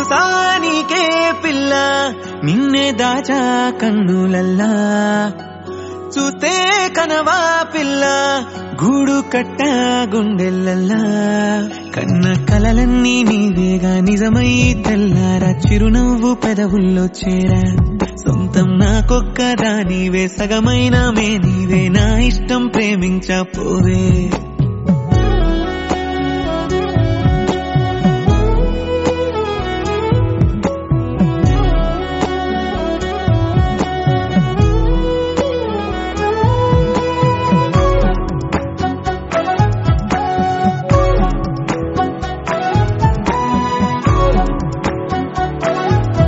తెలుసా నీకే పిల్ల నిన్నే దాచా కన్నులల్లా చూతే కనవా పిల్ల గూడు కట్ట గుండెల్లల్లా కన్న కలలన్నీ నీవేగా నిజమై తెల్లారా చిరునవ్వు పెదవుల్లో చేరా సొంతం నాకొక్కదా నీవే సగమైన మే నీవే నా ఇష్టం ప్రేమించపోవే